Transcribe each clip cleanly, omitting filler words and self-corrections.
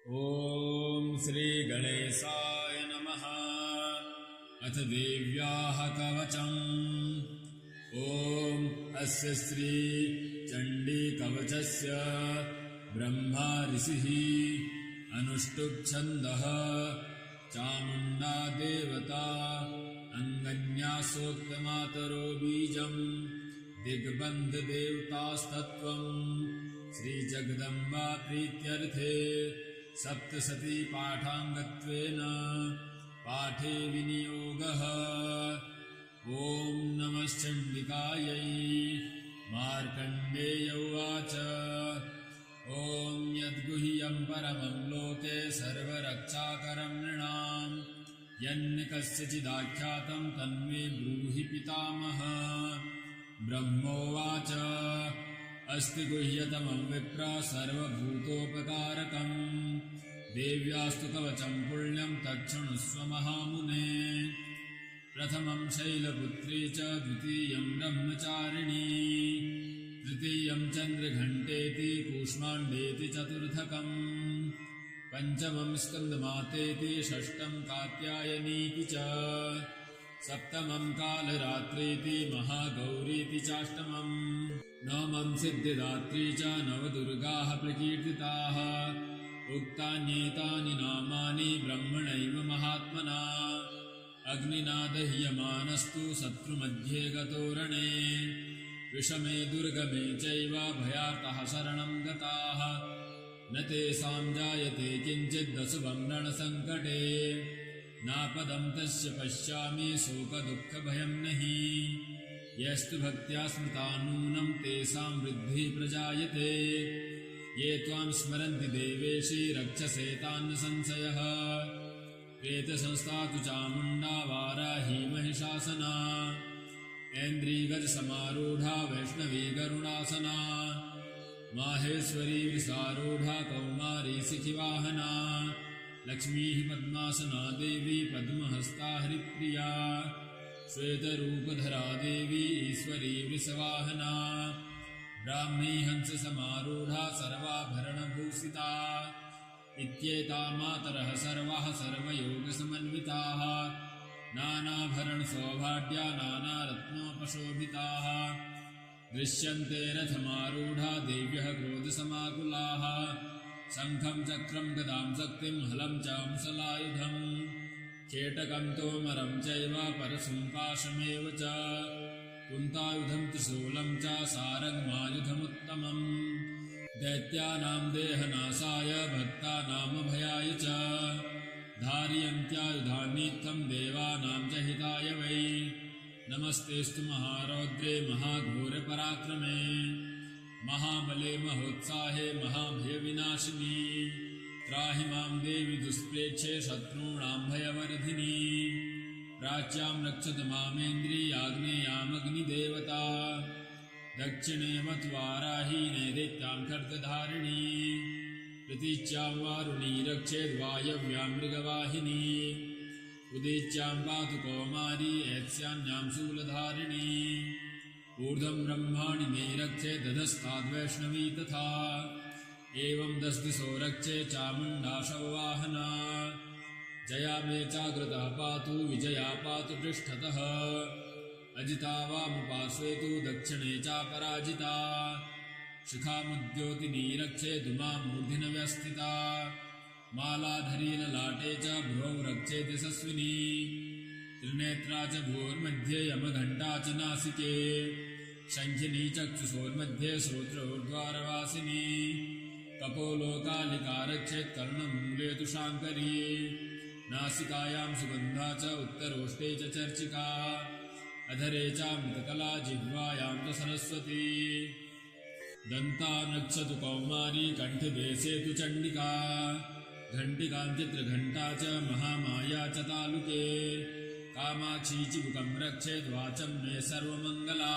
ॐ श्रीगणेशाय नमः। अथ देव्याः कवचम्। ॐ अस्य श्रीचण्डीकवचस्य ब्रह्मा ऋषिः अनुष्टुप् छन्दः चामुण्डा देवता अङ्गन्यासोक्तमातरो बीजम् दिग्बन्धदेवतास्तत्त्वम् श्रीजगदम्बा प्रीत्यर्थे सप्तशती पाठाङ्गत्वेन पाठे विनियोगः। ॐ नमश्चण्डिकायै। मार्कण्डेय उवाच ॐ यद्गुह्यम् परमम् लोके सर्वरक्षाकरम् नृणाम् यन्न कस्यचिदाख्यातम् तन्मे ब्रूहि पितामह। ब्रह्मोवाच अस्ति गुह्यतमम् विप्र सर्वभूतोपकारकम् देव्यास्तु कवचम् पुण्यम् तच्छृणुष्व महामुने। प्रथमम् शैलपुत्री च द्वितीयम् ब्रह्मचारिणी तृतीयम् चन्द्रघण्टेति कूष्माण्डेति चतुर्थकम् पञ्चमम् स्कन्दमातेति षष्ठम् कात्यायनीति च सप्तमम् कालरात्रीति महागौरीति चाष्टमम् नवमम् सिद्धिदात्री च नवदुर्गाः प्रकीर्तिताः। उक्तान्येतानि नामानि ब्रह्मणैव महात्मना अग्निना दह्यमानस्तु शत्रुमध्ये गतो रणे विषमे दुर्गमे चैव भयार्तः शरणम् गताः न तेषाम् जायते किञ्चिदशुभम् रणसङ्कटे नापदम् तस्य पश्यामि शोकदुःखभयम् नहि यस्तु भक्त्या स्मृता नूनम् तेषाम् वृद्धिः प्रजायते ये त्वाम् स्मरन्ति देवेशि रक्षसेतान्न संशयः। प्रेतसंस्था तु चामुण्डा वाराही महिषासना ऐन्द्रीगजसमारूढा वैष्णवी गरुडासना माहेश्वरी वृषारूढा कौमारी शिखिवाहना लक्ष्मीः पद्मासना देवी पद्महस्ता हरिप्रिया श्वेतरूपधरा देवी ईश्वरी वृषवाहना ब्राह्मी हंससमारूढा सर्वाभरणभूषिता इत्येता मातरः सर्वाः सर्वयोगसमन्विताः नानाभरणसौभाग्या नानारत्नोपशोभिताः दृश्यन्ते रथमारूढा देव्यः क्रोधसमाकुलाः शङ्खम् चक्रम् गदाम् शक्तिम् हलम् चांसलायुधम् केटकम् तोमरम् चैव परशुम् पाशमेव च कुन्तायुधम् त्रिशूलम् च सारङ्गमायुधमुत्तमम् दैत्यानाम् देहनाशाय भक्तानामभयाय च धारयन्त्यायुधानीत्थम् देवानाम् च हिताय वै नमस्तेऽस्तु महारौद्रे महाघोरपराक्रमे महाबले महोत्साहे महाभयविनाशिनी त्राहि माम् देवि दुष्प्रेक्षे शत्रूणाम् भयवर्धिनी प्राच्याम् रक्षतु मामेन्द्री आग्नेयामग्निदेवता दक्षिणे मत्वाराही नैऋत्याम् खड्गधारिणी प्रतीच्याम् वारुणी रक्षेद्वायव्याम् मृगवाहिनी उदीच्याम् पातु कौमारी ऐत्स्यान्याम् शूलधारिणी ऊर्ध्वम् ब्रह्माणि मे रक्षे दधस्ताद्वैष्णवी तथा एवम् दशदिशो रक्षे चामुण्डा शववाहना जया मे चाग्रतः पातु विजया पातु पृष्ठतः अजिता वामपार्श्वे तु दक्षिणे चापराजिता शिखामुद्योतिनी रक्षे धुमाम् मूर्ध्निव्यस्थिता मालाधरी ललाटे च भ्रौ रक्षे यशस्विनी त्रिनेत्रा च भ्रोर्मध्ये यमघण्टा च नासिके शङ्खिनी चक्षुषोर्मध्ये श्रोत्रोर्द्वारवासिनी कपोलोकालिका रक्षेत् कर्णमूले तु शाङ्करी नासिकायाम् सुगन्धा च उत्तरोष्टे च चर्चिका अधरे चामृतकला जिह्वायाम् च सरस्वती दन्ता नक्षतु कौमारी कण्ठदेशे तु चण्डिका घण्टिकाम् चित्रघण्टा च महामाया च तालुके कामाक्षी चिबुकम् रक्षेद्वाचम् मे सर्वमङ्गला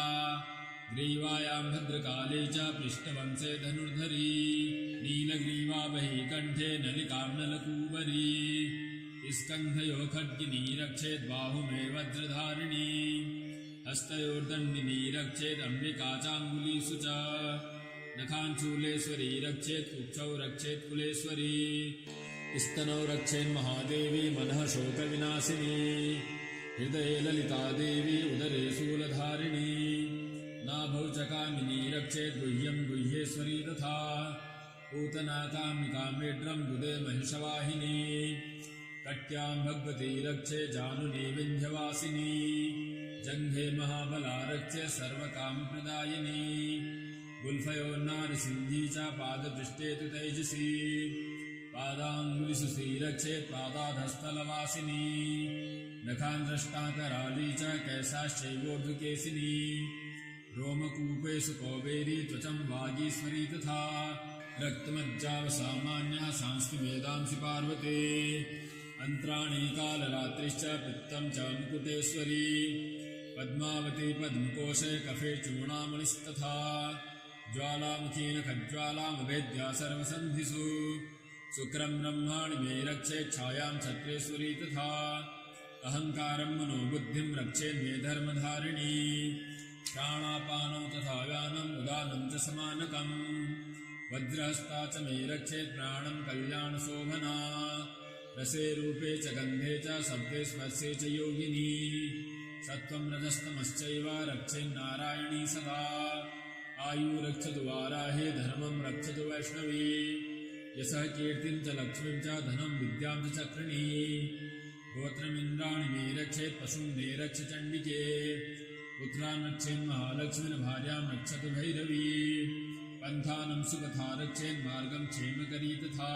ग्रीवायाम् भद्रकाले च पृष्ठवंशे धनुर्धरी नीलग्रीवा बहि कण्ठे नलिकाम् नलकूबरी स्कन्धयो खड्गिनी रक्षेद्बाहुमे वज्रधारिणी हस्तयोर्दण्डिनी रक्षेदम्बिका चाङ्गुलीषु च नखाञ्चूलेश्वरी रक्षेत् कुक्षौ रक्षेत् कुलेश्वरी स्तनौ रक्षेन्महादेवी मनः शोकविनाशिनी हृदये ललिता देवी उदरे शूलधारिणी नाभौ च कामिनी रक्षेत् गुह्यं गुह्येश्वरी तथा पूतना कामिका मेढ्रं दुदे महिषवाहिनी कट्यां भगवती रक्षे जानुनी विन्ध्यवासिनी जङ्घे महाबला रक्षे सर्वकामप्रदायिनी गुल्फयोर्नारसिंही च पादपृष्ठे तु तैजसी पादाङ्गुलिषु श्रीरक्षेत् पादाधस्थलवासिनी नखान् कराली च कैसाश्चैवोर्ध्वकेशिनी रोमकूपेषु कौबेरी त्वचं वागीश्वरी तथा रक्तमज्जावसामान्या सांस्तिमेधांसि पार्वती अन्त्राणि कालरात्रिश्च पित्तं च मुकुटेश्वरी पद्मावती पद्मकोशे कफे चूर्णामणिस्तथा ज्वालामुखी नखज्वालामभेद्या सर्वसन्धिषु शुक्रं ब्रह्माणि मे रक्षेत् छायां छत्रेश्वरी तथा अहङ्कारं मनो बुद्धिं रक्षेन्मे धर्मधारिणी प्राणापानौ तथा व्यानम् उदानं च समानकम् वज्रहस्ता च मे रक्षेत् प्राणं कल्याणशोभना रसे रूपे च गन्धे च शब्दे स्पर्शे च योगिनी सत्त्वं रजस्तमश्चैव रक्षेन्नारायणी सदा आयु रक्षतु वाराहे धर्मं रक्षतु वैष्णवी यशः कीर्तिं च लक्ष्मीं च धनं विद्यां च चक्रिणी गोत्रमिन्द्राणि मे रक्षेत् पशुं मे रक्ष चण्डिके पुत्रान् रक्षेन्महालक्ष्मीर्भार्यां रक्षतु भैरवी पन्थानं सुकथा रक्षेन्मार्गं क्षेमकरी तथा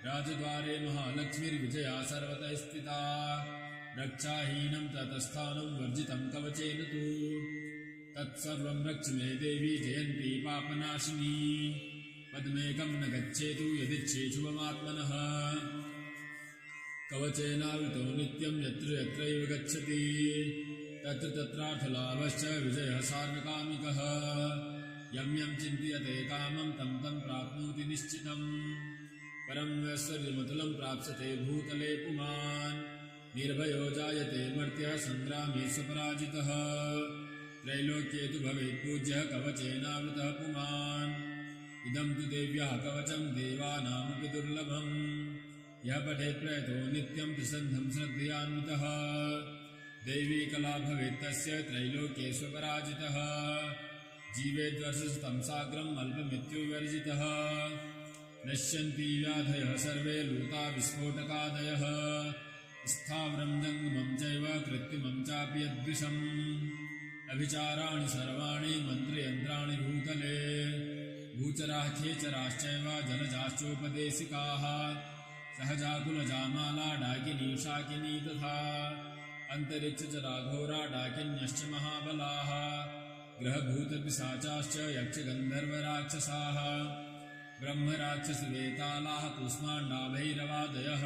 राजद्वारे महालक्ष्मीर्विजया सर्वतः स्थिता रक्षाहीनं ततस्थानं वर्जितं कवचेन तु तत्सर्वं रक्ष मे देवी जयन्ती पापनाशिनी पद्मेकं न गच्छेतु यदिच्छेषुवमात्मनः कवचेनावृतो नित्यं यत्र यत्रैव गच्छति तत्र तत्रार्थलाभश्च विजयः सार्वकामिकः यं यं चिन्तयते कामं तं तं प्राप्नोति निश्चितम् परं ऐश्वर्यमतुलं प्राप्स्यते भूतले पुमान् निर्भयो जायते मर्त्यः सङ्ग्रामे स्वपराजितः त्रैलोक्ये तु भवेत् पूज्यः कवचेनावृतः पुमान् इदं तु देव्याः कवचं देवानामपि दुर्लभम् यः पठेत् प्रयतो नित्यं त्रिसन्धं श्रद्धयान्वितः दैवी कला भवेत् तस्य त्रैलोक्ये स्वपराजितः जीवेद्वर्षशतं साग्रम् अल्पमृत्युवर्जितः नश्यन्ति व्याधयः सर्वे लूता विस्फोटकादयः स्थावरं जङ्गमं चैव कृत्रिमं चापि यद्विषम् अभिचाराणि सर्वाणि मन्त्रयन्त्राणि भूतले भूचराः खेचराश्चैव जलजाश्चोपदेशिकाः सहजाकुलजामाला डाकिनी शाकिनी तथा अन्तरिक्षचराघोरा डाकिन्यश्च महाबलाः ग्रहभूतपिशाचाश्च यक्षगन्धर्वराक्षसाः ब्रह्मराक्षसवेतालाः कूष्माण्डाभैरवादयः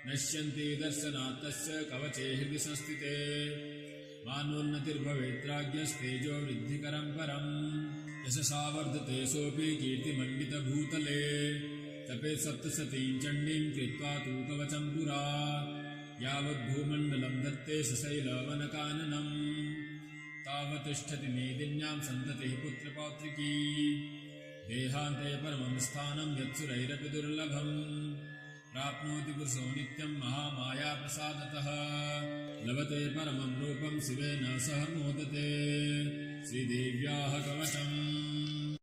नश्यन्ति दर्शनात्तस्य कवचे हृदि संस्थिते मानोन्नतिर्भवेत्राज्ञस्तेजो वृद्धिकरं परम् यशसा वर्धते सोऽपि कीर्तिमण्डितभूतले तपेत् सप्तशतीं चण्डीं कृत्वा तु कवचं पुरा यावद्भूमण्डलं दत्ते सशैलवनकाननम् तावत्तिष्ठति मेदिन्यां सन्ततिः पुत्रपौत्रिकी देहान्ते परमं स्थानं यत्सुरैरपि दुर्लभम् प्राप्नोति पुरुषो नित्यं महामायाप्रसादतः लभते परमं रूपं शिवेन सह मोदते श्रीदेव्याः कवचम्।